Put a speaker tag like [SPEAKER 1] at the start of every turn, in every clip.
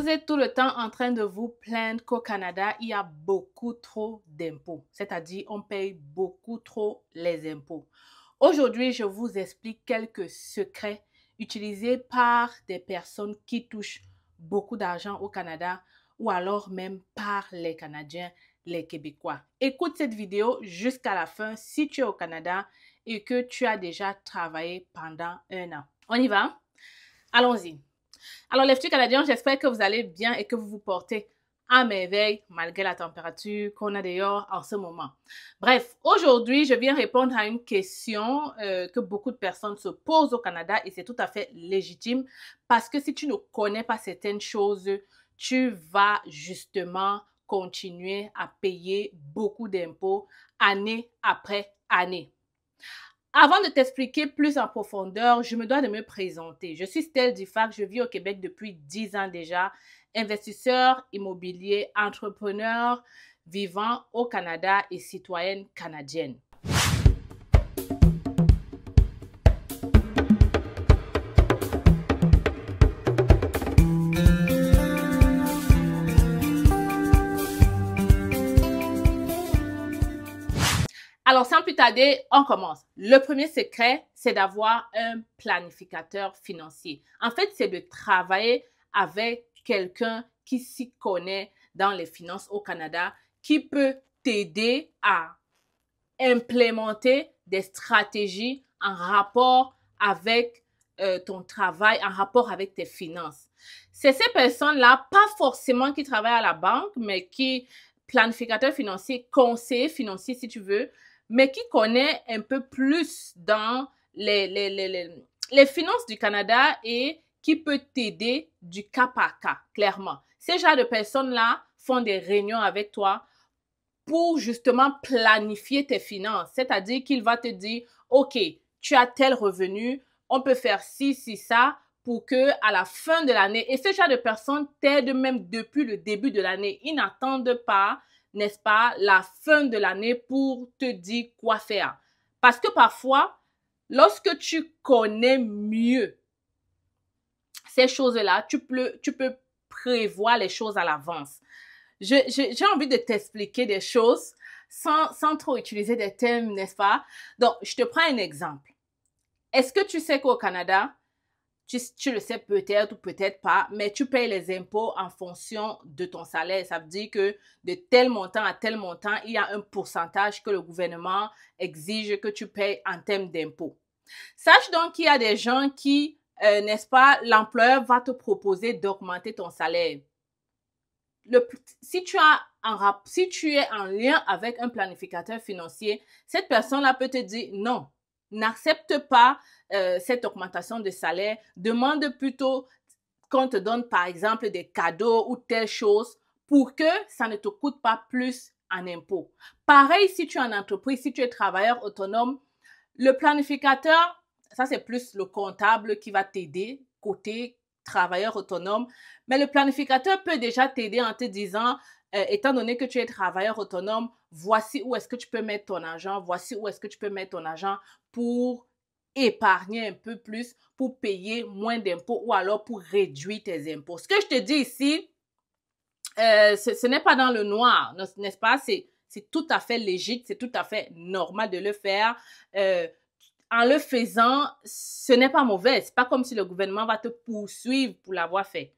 [SPEAKER 1] Vous êtes tout le temps en train de vous plaindre qu'au Canada, il y a beaucoup trop d'impôts. C'est-à-dire, on paye beaucoup trop les impôts. Aujourd'hui, je vous explique quelques secrets utilisés par des personnes qui touchent beaucoup d'argent au Canada ou alors même par les Canadiens, les Québécois. Écoute cette vidéo jusqu'à la fin si tu es au Canada et que tu as déjà travaillé pendant 1 an. On y va? Allons-y. Alors, les petits Canadiens, j'espère que vous allez bien et que vous vous portez à merveille malgré la température qu'on a dehors en ce moment. Bref, aujourd'hui, je viens répondre à une question que beaucoup de personnes se posent au Canada et c'est tout à fait légitime parce que si tu ne connais pas certaines choses, tu vas justement continuer à payer beaucoup d'impôts année après année. Avant de t'expliquer plus en profondeur, je me dois de me présenter. Je suis Stell Difac, je vis au Québec depuis 10 ans déjà, investisseur immobilier, entrepreneur, vivant au Canada et citoyenne canadienne. Alors, sans plus tarder, on commence. Le premier secret, c'est d'avoir un planificateur financier. En fait, c'est de travailler avec quelqu'un qui s'y connaît dans les finances au Canada, qui peut t'aider à implémenter des stratégies en rapport avec ton travail, en rapport avec tes finances. C'est ces personnes-là, pas forcément qui travaillent à la banque, mais qui, planificateur financier, conseiller financier si tu veux, mais qui connaît un peu plus dans les finances du Canada et qui peut t'aider du cas par cas, clairement. Ces genres de personnes-là font des réunions avec toi pour justement planifier tes finances. C'est-à-dire qu'il va te dire, OK, tu as tel revenu, on peut faire ci, ça, pour que à la fin de l'année, et ce genre de personnes t'aident même depuis le début de l'année. Ils n'attendent pas, n'est-ce pas, la fin de l'année pour te dire quoi faire. Parce que parfois, lorsque tu connais mieux ces choses-là, tu peux prévoir les choses à l'avance. J'ai envie de t'expliquer des choses sans trop utiliser des termes, n'est-ce pas? Donc, je te prends un exemple. Est-ce que tu sais qu'au Canada, tu le sais peut-être ou peut-être pas, mais tu payes les impôts en fonction de ton salaire. Ça veut dire que de tel montant à tel montant, il y a un pourcentage que le gouvernement exige que tu payes en termes d'impôts. Sache donc qu'il y a des gens qui, n'est-ce pas, l'employeur va te proposer d'augmenter ton salaire. Si tu es en lien avec un planificateur financier, cette personne-là peut te dire non, n'accepte pas cette augmentation de salaire, demande plutôt qu'on te donne par exemple des cadeaux ou telle chose pour que ça ne te coûte pas plus en impôts. Pareil, si tu es en entreprise, si tu es travailleur autonome, le planificateur, ça c'est plus le comptable qui va t'aider côté travailleur autonome, mais le planificateur peut déjà t'aider en te disant, étant donné que tu es travailleur autonome, voici où est-ce que tu peux mettre ton argent, voici où est-ce que tu peux mettre ton argent pour épargner un peu plus, pour payer moins d'impôts ou alors pour réduire tes impôts. Ce que je te dis ici, ce n'est pas dans le noir, n'est-ce pas? C'est tout à fait légitime, c'est tout à fait normal de le faire. En le faisant, ce n'est pas mauvais. C'est pas comme si le gouvernement va te poursuivre pour l'avoir fait.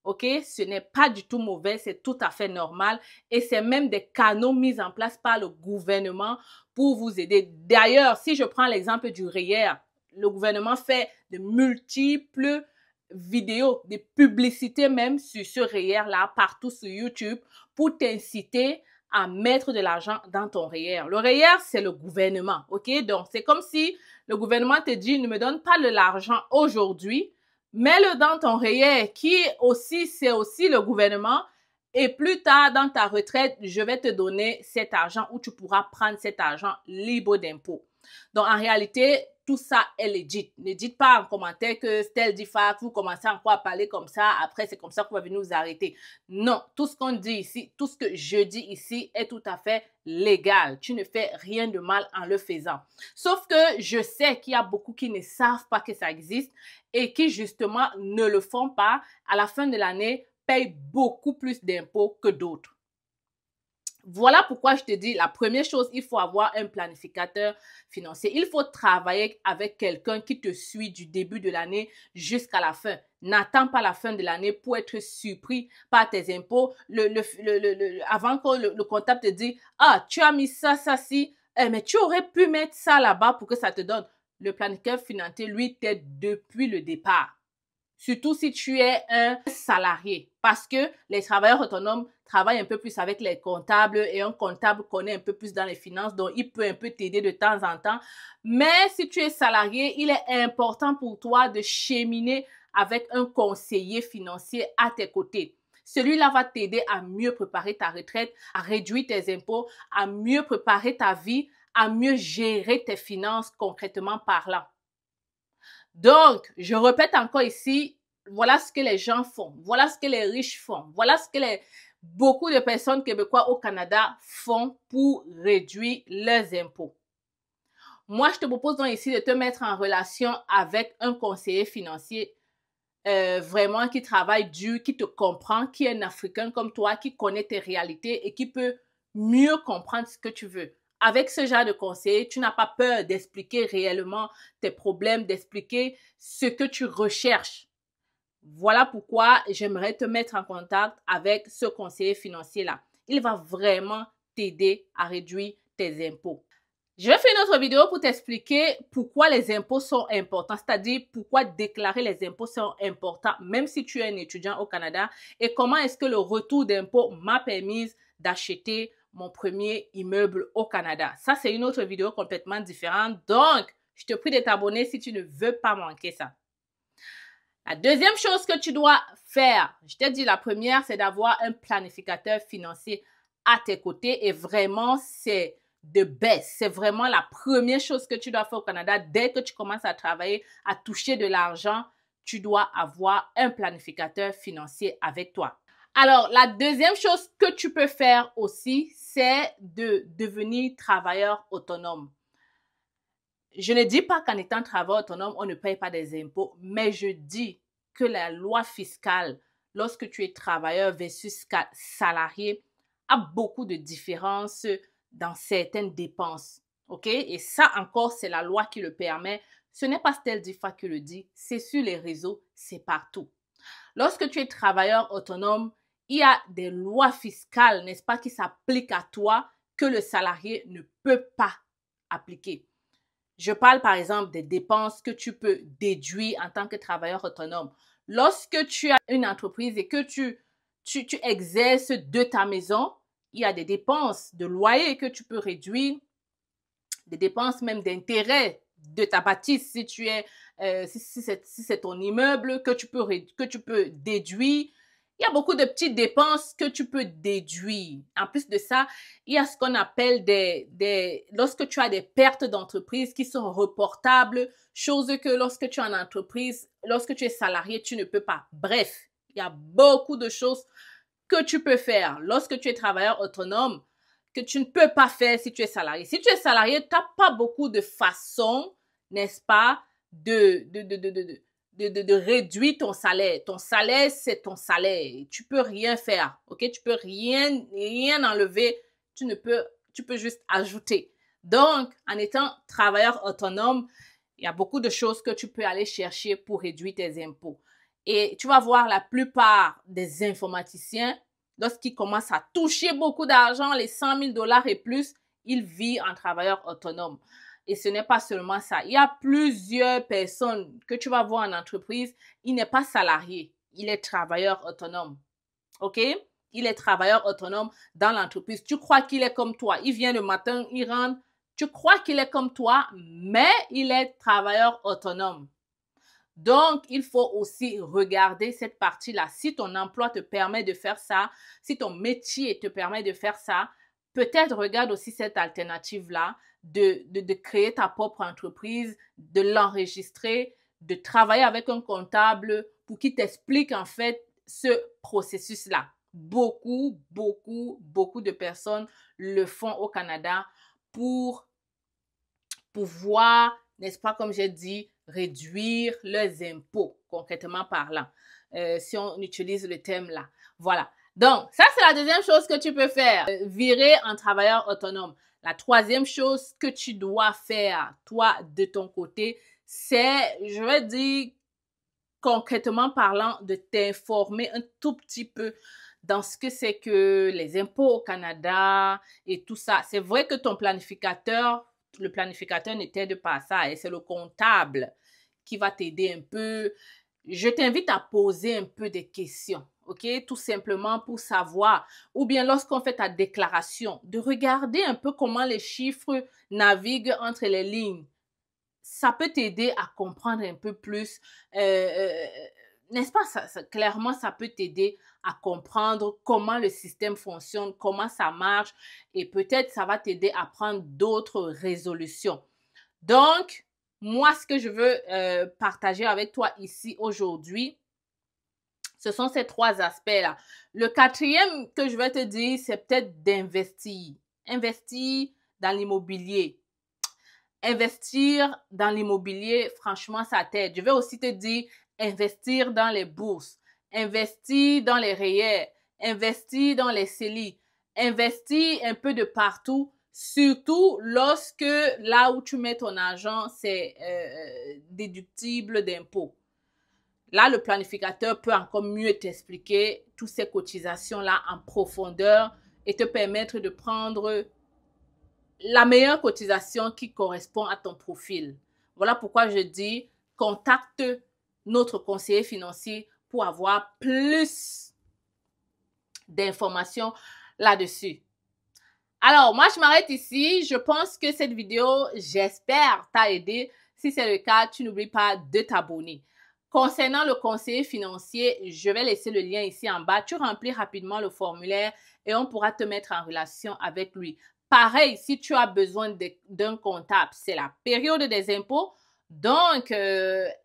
[SPEAKER 1] OK? Ce n'est pas du tout mauvais, c'est tout à fait normal. Et c'est même des canaux mis en place par le gouvernement pour vous aider. D'ailleurs, si je prends l'exemple du REER, le gouvernement fait de multiples vidéos, des publicités même sur ce REER-là, partout sur YouTube, pour t'inciter à mettre de l'argent dans ton REER. Le REER, c'est le gouvernement, OK? Donc, c'est comme si le gouvernement te dit, ne me donne pas de l'argent aujourd'hui, mets-le dans ton REER qui aussi, c'est aussi le gouvernement. Et plus tard, dans ta retraite, je vais te donner cet argent où tu pourras prendre cet argent libre d'impôts. Donc, en réalité, tout ça est legit. Ne dites pas en commentaire que Stell Difac, vous commencez encore à parler comme ça, après c'est comme ça qu'on va venir vous arrêter. Non, tout ce qu'on dit ici, tout ce que je dis ici est tout à fait légal. Tu ne fais rien de mal en le faisant. Sauf que je sais qu'il y a beaucoup qui ne savent pas que ça existe et qui justement ne le font pas. À la fin de l'année, payent beaucoup plus d'impôts que d'autres. Voilà pourquoi je te dis, la première chose, il faut avoir un planificateur financier. Il faut travailler avec quelqu'un qui te suit du début de l'année jusqu'à la fin. N'attends pas la fin de l'année pour être surpris par tes impôts. Avant que le comptable te dise, ah, tu as mis ça, ci, mais tu aurais pu mettre ça là-bas pour que ça te donne. Le planificateur financier, lui, t'aide depuis le départ. Surtout si tu es un salarié, parce que les travailleurs autonomes travaillent un peu plus avec les comptables et un comptable connaît un peu plus dans les finances, donc il peut un peu t'aider de temps en temps. Mais si tu es salarié, il est important pour toi de cheminer avec un conseiller financier à tes côtés. Celui-là va t'aider à mieux préparer ta retraite, à réduire tes impôts, à mieux préparer ta vie, à mieux gérer tes finances concrètement parlant. Donc, je répète encore ici, voilà ce que les gens font, voilà ce que les riches font, voilà ce que beaucoup de personnes québécoises au Canada font pour réduire leurs impôts. Moi, je te propose donc ici de te mettre en relation avec un conseiller financier vraiment qui travaille dur, qui te comprend, qui est un Africain comme toi, qui connaît tes réalités et qui peut mieux comprendre ce que tu veux. Avec ce genre de conseiller, tu n'as pas peur d'expliquer réellement tes problèmes, d'expliquer ce que tu recherches. Voilà pourquoi j'aimerais te mettre en contact avec ce conseiller financier-là. Il va vraiment t'aider à réduire tes impôts. Je vais faire une autre vidéo pour t'expliquer pourquoi les impôts sont importants, c'est-à-dire pourquoi déclarer les impôts sont importants, même si tu es un étudiant au Canada, et comment est-ce que le retour d'impôts m'a permis d'acheter mon premier immeuble au Canada. Ça, c'est une autre vidéo complètement différente. Donc, je te prie de t'abonner si tu ne veux pas manquer ça. La deuxième chose que tu dois faire, je t'ai dit la première, c'est d'avoir un planificateur financier à tes côtés et vraiment, c'est de baisse. C'est vraiment la première chose que tu dois faire au Canada. Dès que tu commences à travailler, à toucher de l'argent, tu dois avoir un planificateur financier avec toi. Alors, la deuxième chose que tu peux faire aussi, c'est de devenir travailleur autonome. Je ne dis pas qu'en étant travailleur autonome, on ne paye pas des impôts, mais je dis que la loi fiscale, lorsque tu es travailleur versus salarié, a beaucoup de différences dans certaines dépenses. OK? Et ça encore, c'est la loi qui le permet. Ce n'est pas Stell Difa qui le dit, c'est sur les réseaux, c'est partout. Lorsque tu es travailleur autonome, il y a des lois fiscales, n'est-ce pas, qui s'appliquent à toi que le salarié ne peut pas appliquer. Je parle par exemple des dépenses que tu peux déduire en tant que travailleur autonome. Lorsque tu as une entreprise et que tu exerces de ta maison, il y a des dépenses de loyer que tu peux réduire, des dépenses même d'intérêt de ta bâtisse si tu es, si c'est ton immeuble que tu peux déduire. Il y a beaucoup de petites dépenses que tu peux déduire. En plus de ça, il y a ce qu'on appelle lorsque tu as des pertes d'entreprise qui sont reportables, chose que lorsque tu es en entreprise, lorsque tu es salarié, tu ne peux pas. Bref, il y a beaucoup de choses que tu peux faire lorsque tu es travailleur autonome que tu ne peux pas faire si tu es salarié. Si tu es salarié, tu n'as pas beaucoup de façons, n'est-ce pas, de réduire ton salaire. Ton salaire, c'est ton salaire. Tu peux rien faire, ok? Tu peux rien enlever. Tu peux juste ajouter. Donc, en étant travailleur autonome, il y a beaucoup de choses que tu peux aller chercher pour réduire tes impôts. Et tu vas voir la plupart des informaticiens, lorsqu'ils commencent à toucher beaucoup d'argent, les 100 000 $ et plus, ils vivent en travailleur autonome. Et ce n'est pas seulement ça. Il y a plusieurs personnes que tu vas voir en entreprise. Il n'est pas salarié. Il est travailleur autonome. OK? Il est travailleur autonome dans l'entreprise. Tu crois qu'il est comme toi. Il vient le matin, il rentre. Tu crois qu'il est comme toi, mais il est travailleur autonome. Donc, il faut aussi regarder cette partie-là. Si ton emploi te permet de faire ça, si ton métier te permet de faire ça, peut-être regarde aussi cette alternative-là de créer ta propre entreprise, de l'enregistrer, de travailler avec un comptable pour qu'il t'explique en fait ce processus-là. Beaucoup de personnes le font au Canada pour pouvoir, n'est-ce pas, comme j'ai dit, réduire leurs impôts, concrètement parlant. si on utilise le terme là. Voilà. Donc, ça, c'est la deuxième chose que tu peux faire. Virer en travailleur autonome. La troisième chose que tu dois faire, toi, de ton côté, c'est, je vais dire, concrètement parlant, de t'informer un tout petit peu dans ce que c'est que les impôts au Canada et tout ça. C'est vrai que ton planificateur, le planificateur ne t'aide pas à ça, et c'est le comptable qui va t'aider un peu. Je t'invite à poser un peu des questions, ok? Tout simplement pour savoir, ou bien lorsqu'on fait ta déclaration, de regarder un peu comment les chiffres naviguent entre les lignes. Ça peut t'aider à comprendre un peu plus, n'est-ce pas? Clairement, ça peut t'aider à comprendre comment le système fonctionne, comment ça marche, et peut-être ça va t'aider à prendre d'autres résolutions. Donc, moi, ce que je veux partager avec toi ici aujourd'hui, ce sont ces trois aspects-là. Le quatrième que je vais te dire, c'est peut-être d'investir. Investir dans l'immobilier. Investir dans l'immobilier, franchement, ça t'aide. Je vais aussi te dire, investir dans les bourses, investir dans les REER, investir dans les CELI, investir un peu de partout, surtout lorsque là où tu mets ton argent, c'est déductible d'impôts. Là, le planificateur peut encore mieux t'expliquer toutes ces cotisations-là en profondeur et te permettre de prendre la meilleure cotisation qui correspond à ton profil. Voilà pourquoi je dis, contacte notre conseiller financier pour avoir plus d'informations là-dessus. Alors, moi, je m'arrête ici. Je pense que cette vidéo, j'espère, t'a aidé. Si c'est le cas, tu n'oublies pas de t'abonner. Concernant le conseiller financier, je vais laisser le lien ici en bas. Tu remplis rapidement le formulaire et on pourra te mettre en relation avec lui. Pareil, si tu as besoin d'un comptable, c'est la période des impôts. Donc,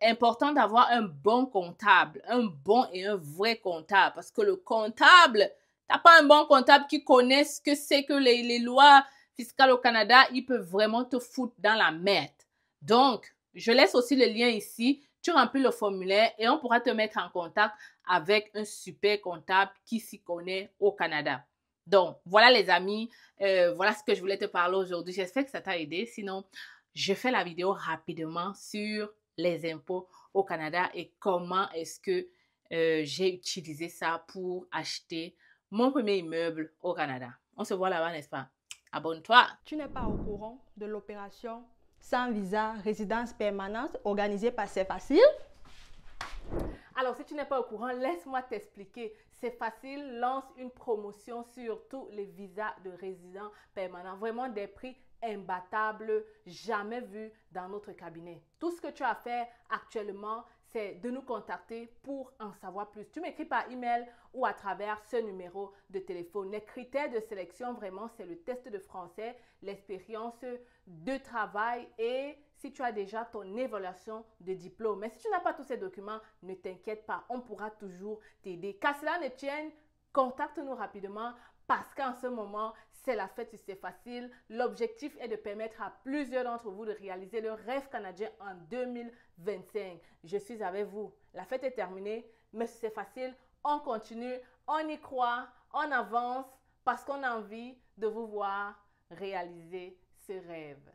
[SPEAKER 1] important d'avoir un bon comptable, un bon et un vrai comptable. Parce que le comptable, t'as pas un bon comptable qui connaît ce que c'est que les lois fiscales au Canada, il peut vraiment te foutre dans la merde. Donc, je laisse aussi le lien ici. Tu remplis le formulaire et on pourra te mettre en contact avec un super comptable qui s'y connaît au Canada. Donc, voilà les amis, voilà ce que je voulais te parler aujourd'hui. J'espère que ça t'a aidé. Sinon, je fais la vidéo rapidement sur les impôts au Canada et comment est-ce que j'ai utilisé ça pour acheter mon premier immeuble au Canada. On se voit là-bas, n'est-ce pas? Abonne-toi.
[SPEAKER 2] Tu n'es pas au courant de l'opération sans visa résidence permanente organisée par C'est Facile?
[SPEAKER 1] Alors, si tu n'es pas au courant, laisse-moi t'expliquer. C'est facile, lance une promotion sur tous les visas de résidents permanents. Vraiment des prix imbattables, jamais vus dans notre cabinet. Tout ce que tu as à faire actuellement, c'est de nous contacter pour en savoir plus. Tu m'écris par email ou à travers ce numéro de téléphone. Les critères de sélection, vraiment, c'est le test de français, l'expérience de travail et si tu as déjà ton évaluation de diplôme. Mais si tu n'as pas tous ces documents, ne t'inquiète pas, on pourra toujours t'aider. Qu'à cela ne tienne, contacte-nous rapidement parce qu'en ce moment, c'est la fête, c'est facile. L'objectif est de permettre à plusieurs d'entre vous de réaliser le rêve canadien en 2025. Je suis avec vous. La fête est terminée, mais c'est facile. On continue, on y croit, on avance parce qu'on a envie de vous voir réaliser ce rêve.